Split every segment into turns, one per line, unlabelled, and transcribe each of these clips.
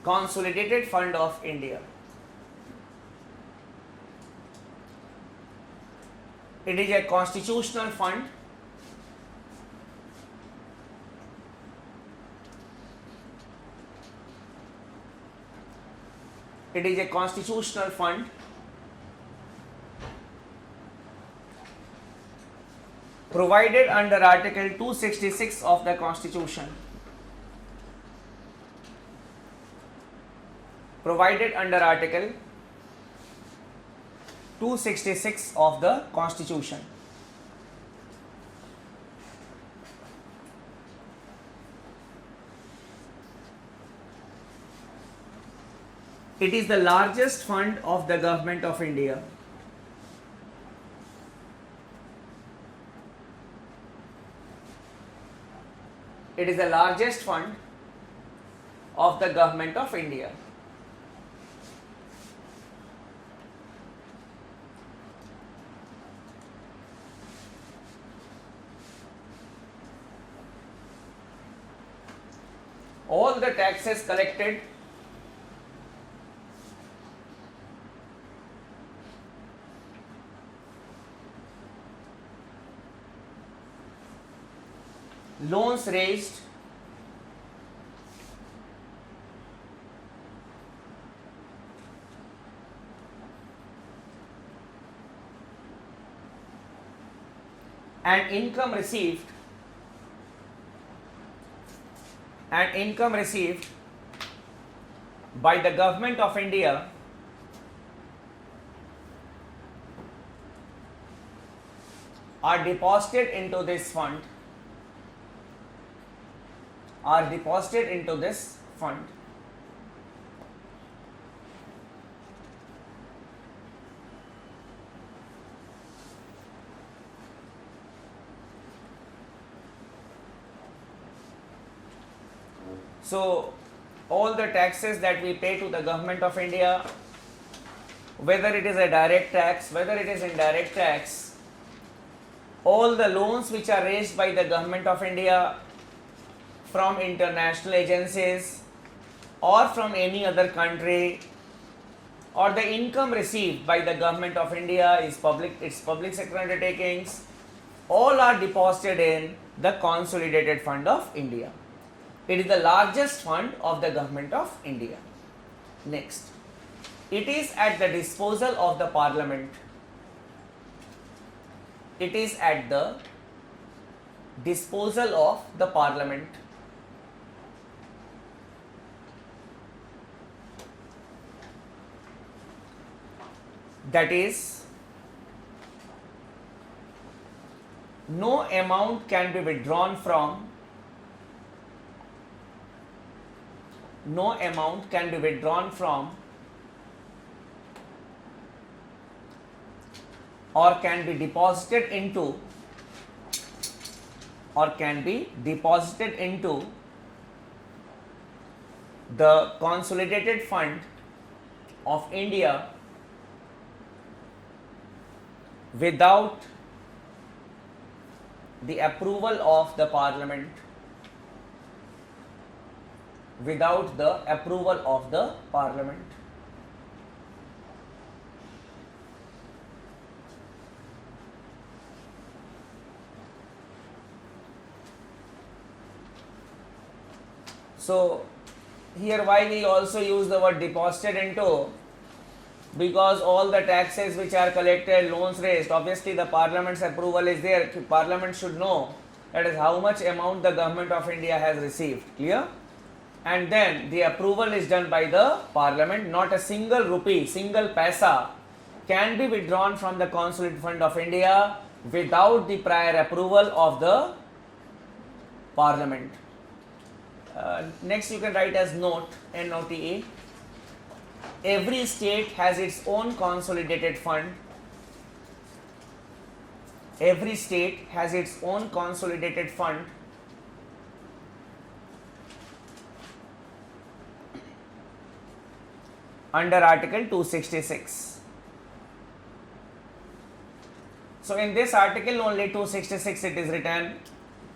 Consolidated Fund of India. It is a constitutional fund. It is a constitutional fund provided under Article 266 of the Constitution. Provided under Article 266 of the Constitution. It is the largest fund of the Government of India. It is the largest fund of the Government of India. All the taxes collected loans raised and income received by the Government of India are deposited into this fund. So, all the taxes that we pay to the Government of India, whether it is a direct tax, whether it is indirect tax, all the loans which are raised by the Government of India from international agencies or from any other country, or the income received by the Government of India is its public sector undertakings, all are deposited in the Consolidated Fund of India. It is the largest fund of the Government of India. Next, it is at the disposal of the Parliament. It is at the disposal of the Parliament. That is, no amount can be withdrawn from or can be deposited into the Consolidated Fund of India without the approval of the Parliament. So, here why we also use the word deposited into, because all the taxes which are collected, loans raised, obviously the Parliament's approval is there. Parliament should know that is how much amount the Government of India has received. Clear? And then the approval is done by the Parliament. Not a single rupee, single paisa can be withdrawn from the Consolidated Fund of India without the prior approval of the Parliament. Next you can write as note, N-O-T-E. Every state has its own consolidated fund. Every state has its own consolidated fund under Article 266. So in this article only 266 it is written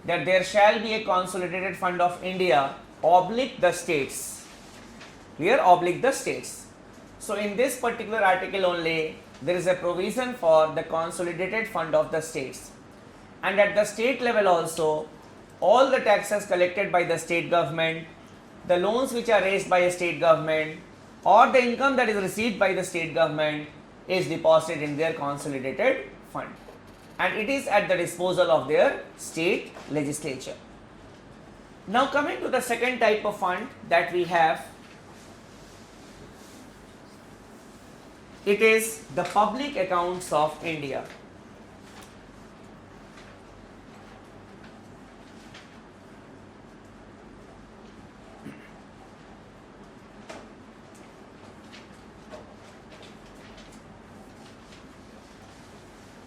that there shall be a consolidated fund of India oblique the states. here oblique the states. So in this particular article only, there is a provision for the consolidated fund of the states, and at the state level also, all the taxes collected by the state government, the loans which are raised by a state government, or the income that is received by the state government is deposited in their consolidated fund, and it is at the disposal of their state legislature. Now coming to the second type of fund that we have, it is the public accounts of India.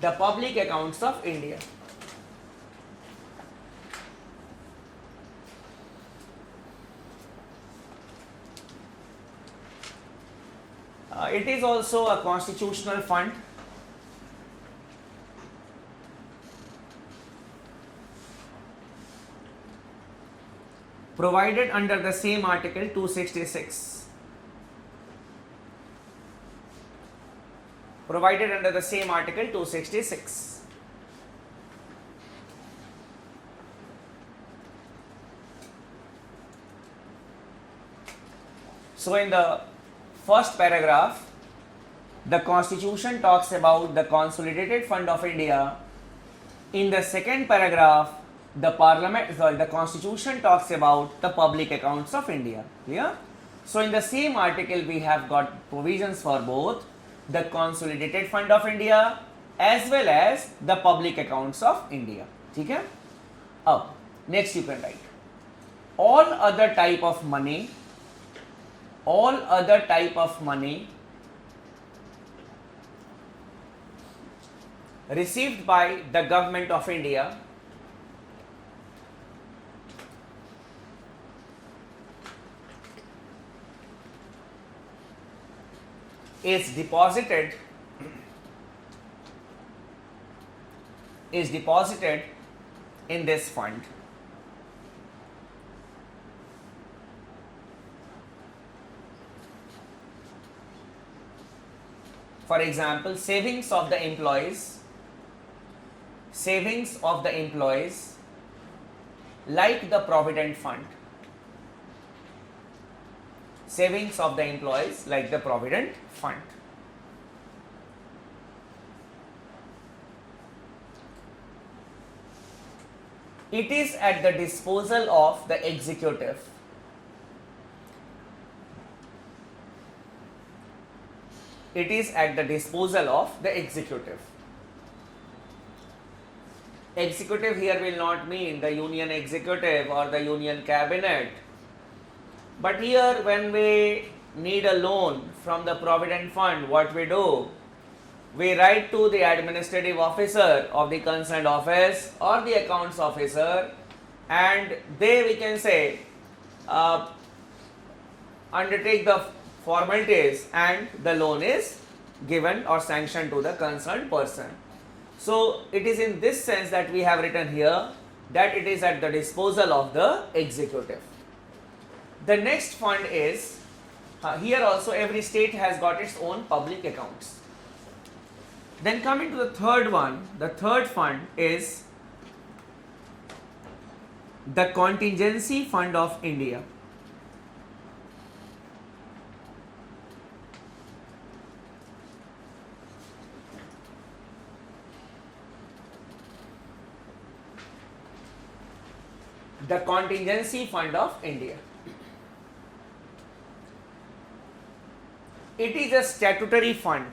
The public accounts of India. It is also a constitutional fund. Provided under the same article 266. Provided under the same article 266. So in the first paragraph, the Constitution talks about the consolidated fund of India. In the second paragraph, the Constitution talks about the public accounts of India. Clear? So in the same article, we have got provisions for both the consolidated fund of India as well as the public accounts of India. Okay? Up. Next you can write all other type of money received by the government of India is deposited in this fund. For example, savings of the employees like the provident fund. Savings of the employees like the provident fund. It is at the disposal of the executive. It is at the disposal of the executive. Executive here will not mean the union executive or the union cabinet. But here when we need a loan from the provident fund, what we do? We write to the administrative officer of the concerned office or the accounts officer, and they, we can say, undertake the formalities and the loan is given or sanctioned to the concerned person. So it is in this sense that we have written here that it is at the disposal of the executive. The next fund is, here also every state has got its own public accounts. Then coming to the third one, the third fund is the contingency fund of India. The contingency fund of India. It is a statutory fund.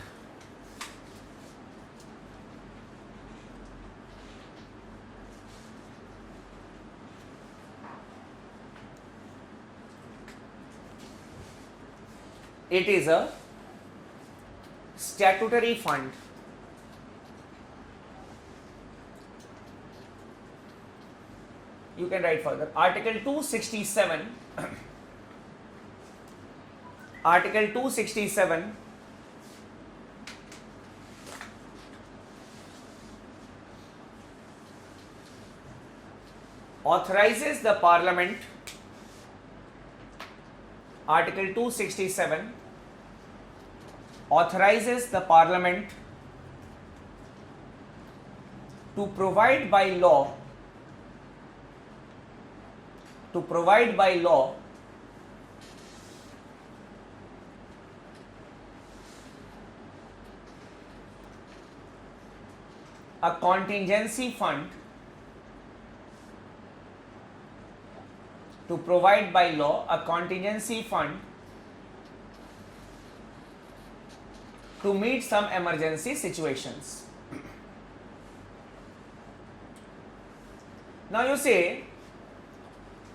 It is a statutory fund. You can write further. Article 267. Article 267 authorizes the Parliament Article 267 authorizes the Parliament to provide by law a contingency fund to meet some emergency situations. Now you say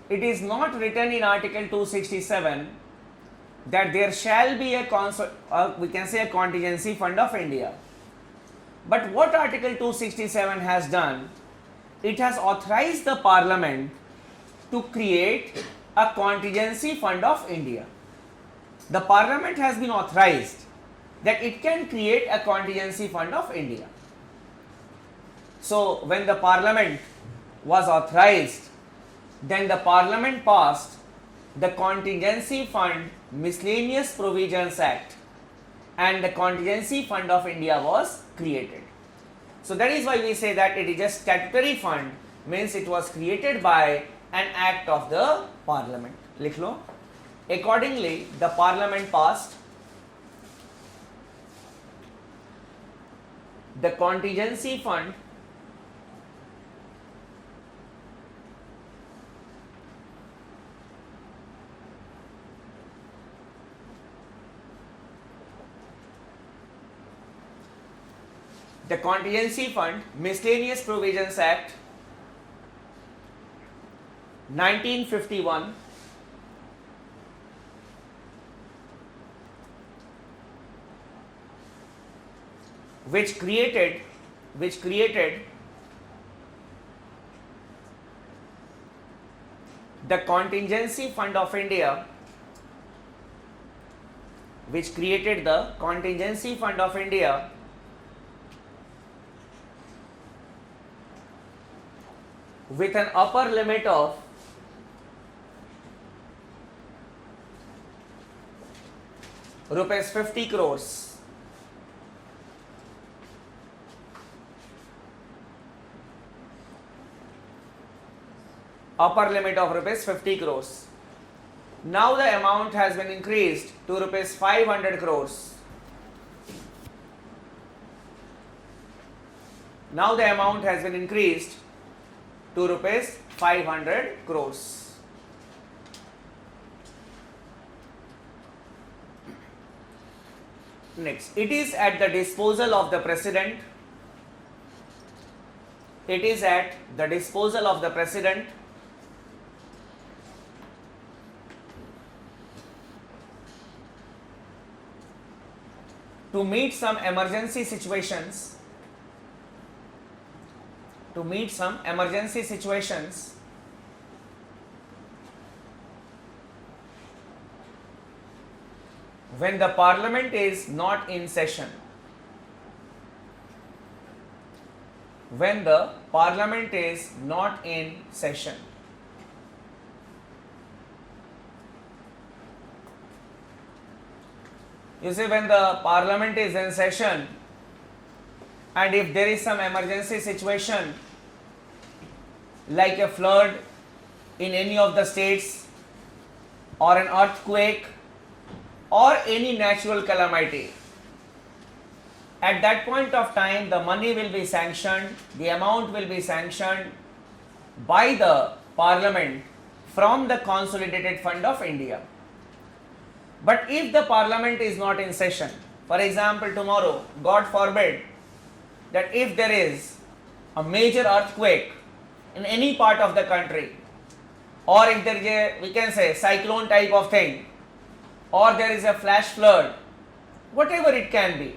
it is not written in Article 267 that there shall be a contingency fund of India. But what Article 267 has done, it has authorized the Parliament to create a contingency fund of India. The Parliament has been authorized that it can create a contingency fund of India. So when the Parliament was authorized, then the Parliament passed the Contingency Fund Miscellaneous Provisions Act, and the Contingency Fund of India was created. So that is why we say that it is a statutory fund, means it was created by an act of the Parliament. Likh lo. Accordingly, the Parliament passed the Contingency Fund Miscellaneous Provisions Act 1951, which created the Contingency Fund of India, with an upper limit of rupees 50 crores. Upper limit of rupees 50 crores. Now the amount has been increased to rupees 500 crores. Now the amount has been increased to rupees 500 crores. Next, it is at the disposal of the President. It is at the disposal of the President to meet some emergency situations. When the Parliament is not in session. You see, when the Parliament is in session and if there is some emergency situation like a flood in any of the states or an earthquake or any natural calamity, at that point of time the money will be sanctioned, the amount will be sanctioned by the Parliament from the Consolidated Fund of India. But if the Parliament is not in session, for example tomorrow, God forbid, that if there is a major earthquake in any part of the country, or if there is a, we can say, cyclone type of thing, or there is a flash flood, whatever it can be,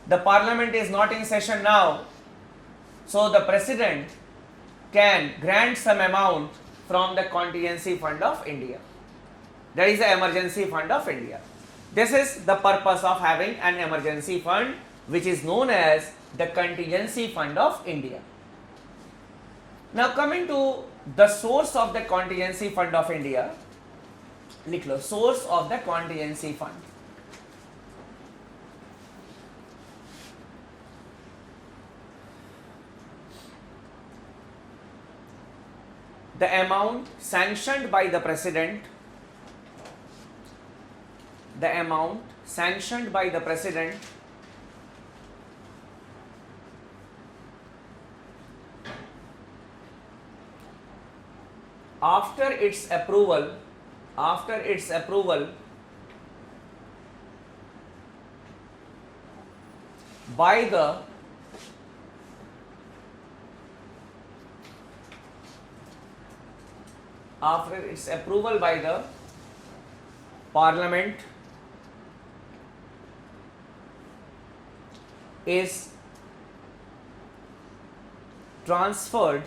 the Parliament is not in session now, so the President can grant some amount from the Contingency Fund of India. That is the Emergency Fund of India. This is the purpose of having an emergency fund, which is known as the Contingency Fund of India. Now coming to the source of the Contingency Fund of India, लिख लो, source of the contingency fund. The amount sanctioned by the president, the amount sanctioned by the president after its approval by the parliament is transferred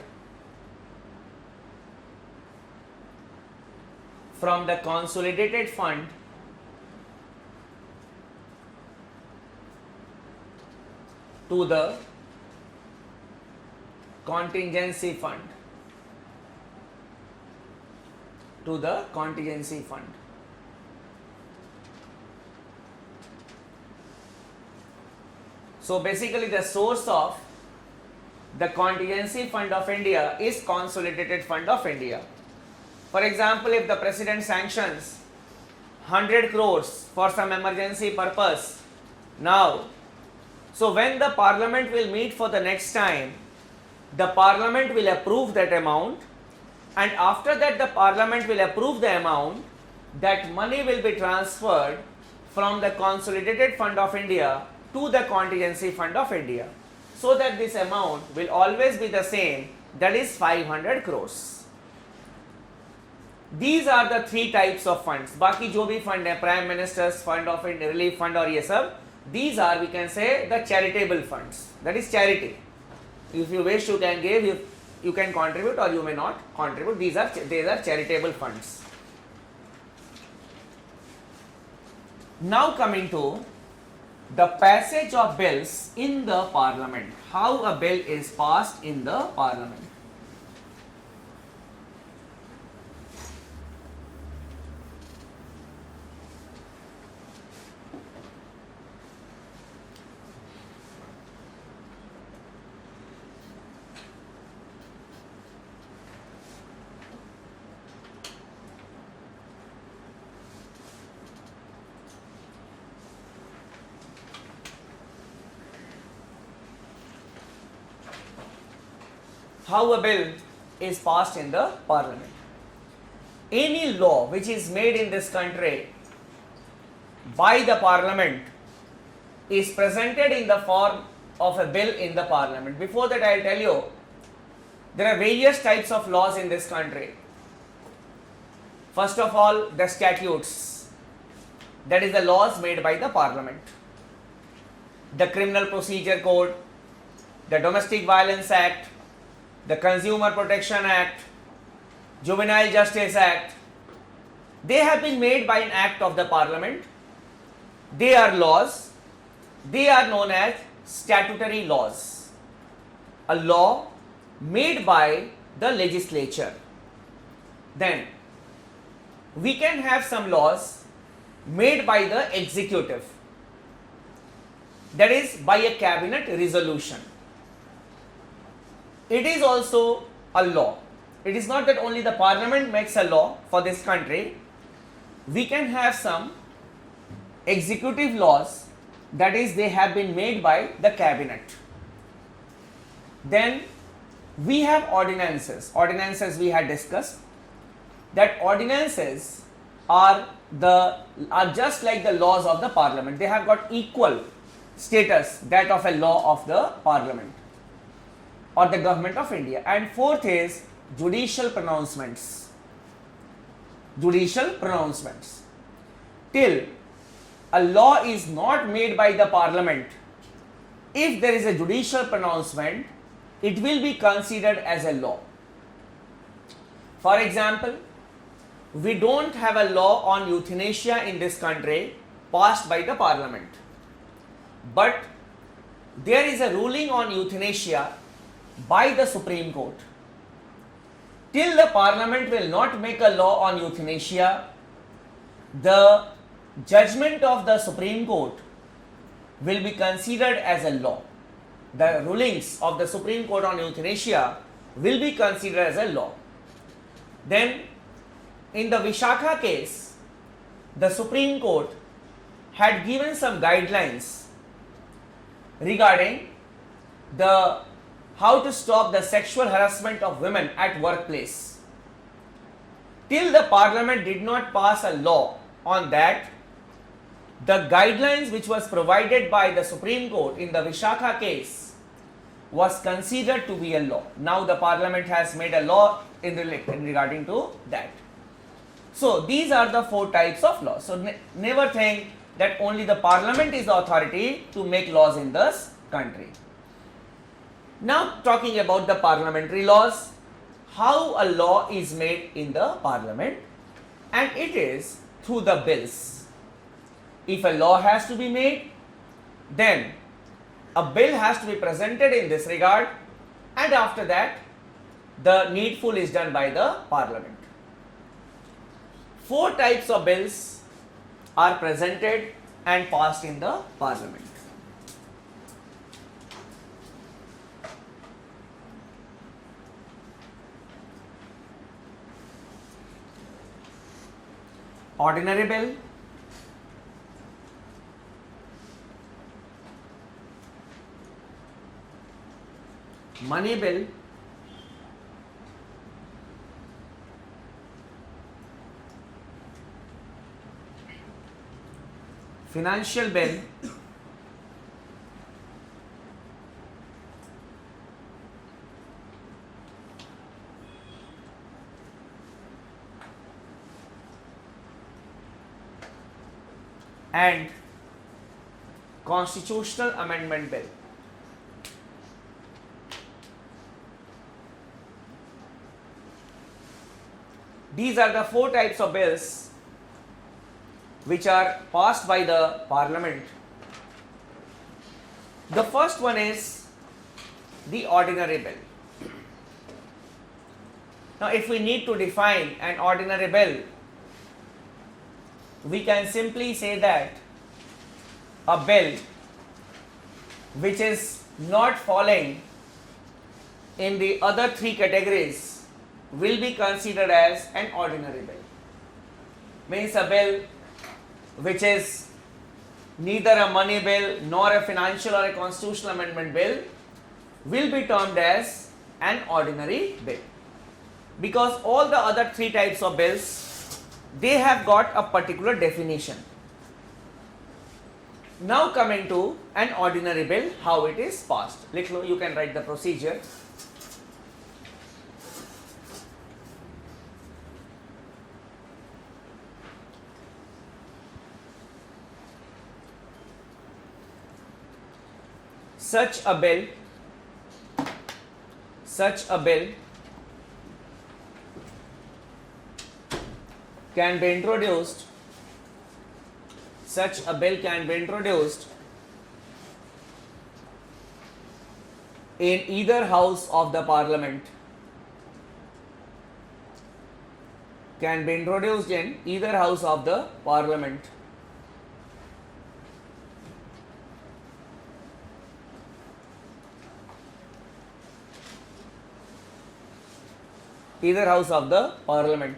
from the consolidated fund to the contingency fund. So basically the source of the contingency fund of India is consolidated fund of India. For example, if the president sanctions 100 crores for some emergency purpose, now, so when the parliament will meet for the next time, the parliament will approve that amount, and after that the parliament will approve the amount, that money will be transferred from the consolidated fund of India to the contingency fund of India, so that this amount will always be the same, that is 500 crores. These are the three types of funds. बाकी जो भी fund है, Prime Minister's Fund of Relief Fund और ये सब, these are, we can say, the charitable funds. That is charity. If you wish, you can give, you can contribute or you may not contribute. These are charitable funds. Now coming to the passage of bills in the parliament. How a bill is passed in the parliament. How a bill is passed in the parliament. Any law which is made in this country by the parliament is presented in the form of a bill in the parliament. Before that, I will tell you, there are various types of laws in this country. First of all, the statutes, that is the laws made by the parliament. The Criminal Procedure Code, the Domestic Violence Act, the Consumer Protection Act, Juvenile Justice Act, they have been made by an act of the parliament. They are laws. They are known as statutory laws. A law made by the legislature. Then we can have some laws made by the executive, that is by a cabinet resolution. It is also a law. It is not that only the parliament makes a law for this country. We can have some executive laws, that is they have been made by the cabinet. Then we have ordinances. Ordinances we had discussed, that ordinances are just like the laws of the parliament. They have got equal status that of a law of the parliament or the government of India. And fourth is judicial pronouncements. Judicial pronouncements. Till a law is not made by the parliament, if there is a judicial pronouncement, it will be considered as a law. For example, we don't have a law on euthanasia in this country passed by the parliament, but there is a ruling on euthanasia by the Supreme Court. Till the parliament will not make a law on euthanasia, the judgment of the Supreme Court will be considered as a law. The rulings of the Supreme Court on euthanasia will be considered as a law. Then, in the Vishakha case, the Supreme Court had given some guidelines regarding the how to stop the sexual harassment of women at workplace. Till the Parliament did not pass a law on that, the guidelines which was provided by the Supreme Court in the Vishakha case was considered to be a law. Now the Parliament has made a law in regarding to that. So these are the four types of laws. So never think that only the Parliament is the authority to make laws in this country. Now talking about the parliamentary laws, how a law is made in the Parliament, and it is through the bills. If a law has to be made, then a bill has to be presented in this regard, and after that the needful is done by the Parliament. Four types of bills are presented and passed in the Parliament. Ordinary bill, money bill, financial bill, and constitutional amendment bill. These are the four types of bills which are passed by the Parliament. The first one is the ordinary bill. Now, if we need to define an ordinary bill, we can simply say that a bill which is not falling in the other three categories will be considered as an ordinary bill. Means a bill which is neither a money bill nor a financial or a constitutional amendment bill will be termed as an ordinary bill, because all the other three types of bills, they have got a particular definition. Now coming to an ordinary bill, how it is passed. You can write the procedure. Such a bill can be introduced, such a bill can be introduced in either house of the Parliament, can be introduced in either house of the Parliament. Either house of the Parliament.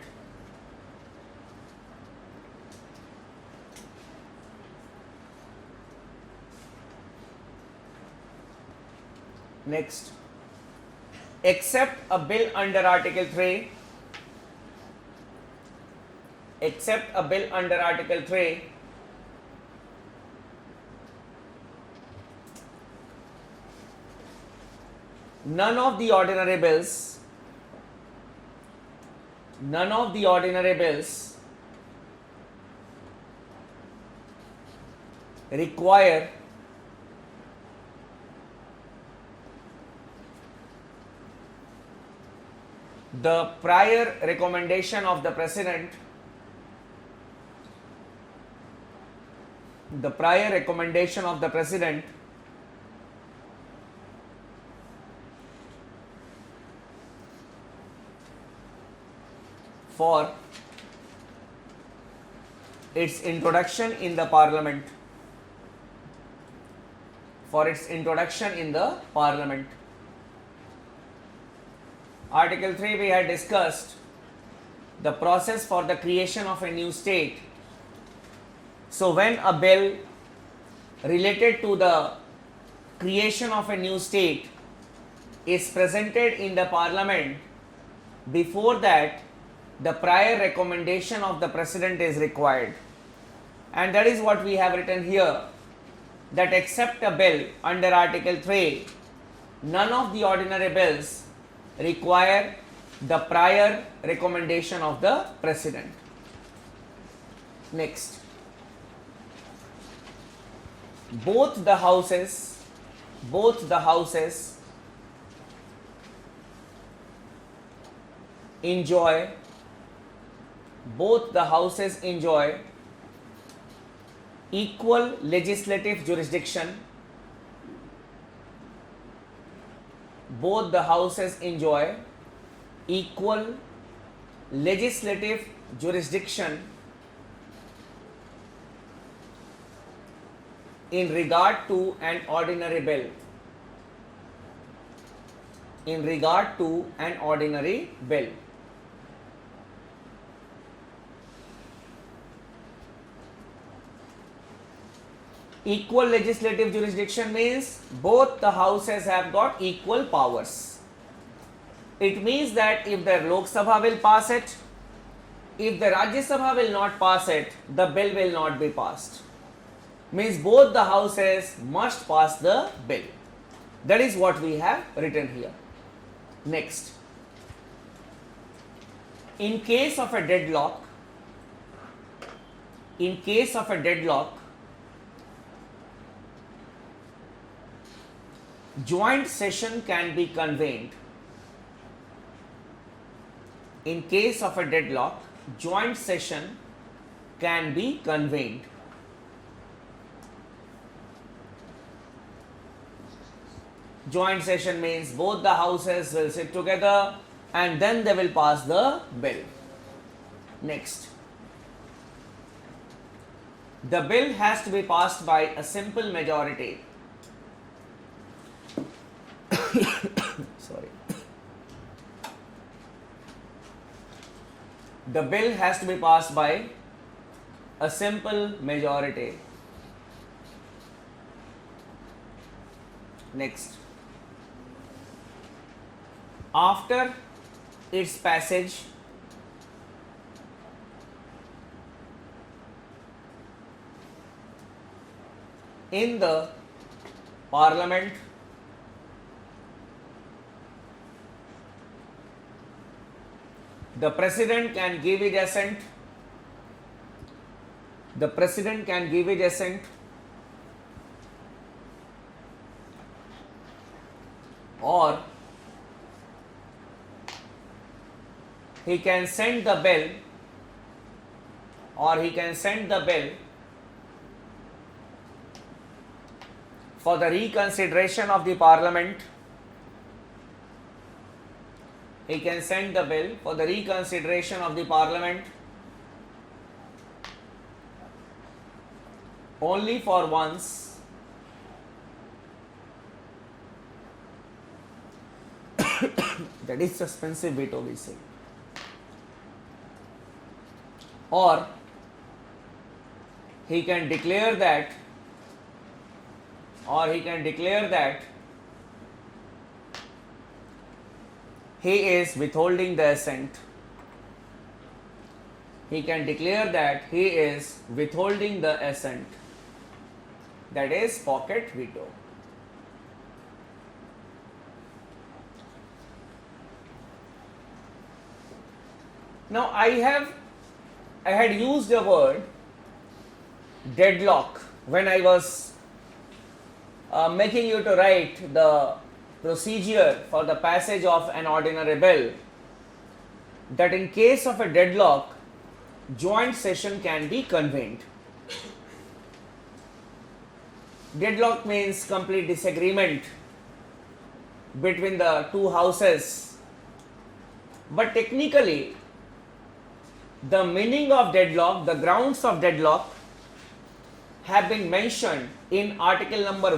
Next, except a bill under Article 3, except a bill under Article 3, none of the ordinary bills require the prior recommendation of the President, for its introduction in the parliament. For its introduction in the parliament. Article 3 we had discussed the process for the creation of a new state. So when a bill related to the creation of a new state is presented in the parliament, before that the prior recommendation of the president is required, and that is what we have written here, that except a bill under article 3, none of the ordinary bills require the prior recommendation of the president. Next, both the houses enjoy equal legislative jurisdiction. Both the houses enjoy equal legislative jurisdiction in regard to an ordinary bill. In regard to an ordinary bill. Equal legislative jurisdiction means both the houses have got equal powers. It means that if the Lok Sabha will pass it, if the Rajya Sabha will not pass it, the bill will not be passed. Means both the houses must pass the bill. That is what we have written here. Next, in case of a deadlock, joint session can be convened. In case of a deadlock, joint session can be convened. Joint session means both the houses will sit together and then they will pass the bill. Next, the bill has to be passed by a simple majority. Sorry. The bill has to be passed by a simple majority. Next, after its passage, in the parliament, the president can give his assent. The president can give his assent, or he can send the bill, for the reconsideration of the parliament. He can send the bill for the reconsideration of the parliament only for once, that is suspensive veto we say, or he can declare that he is withholding the assent. He can declare that he is withholding the assent. That is pocket veto. Now I had used the word deadlock when I was making you to write the procedure for the passage of an ordinary bill, that in case of a deadlock, joint session can be convened. Deadlock means complete disagreement between the two houses, but technically the meaning of deadlock, the grounds of deadlock have been mentioned in article number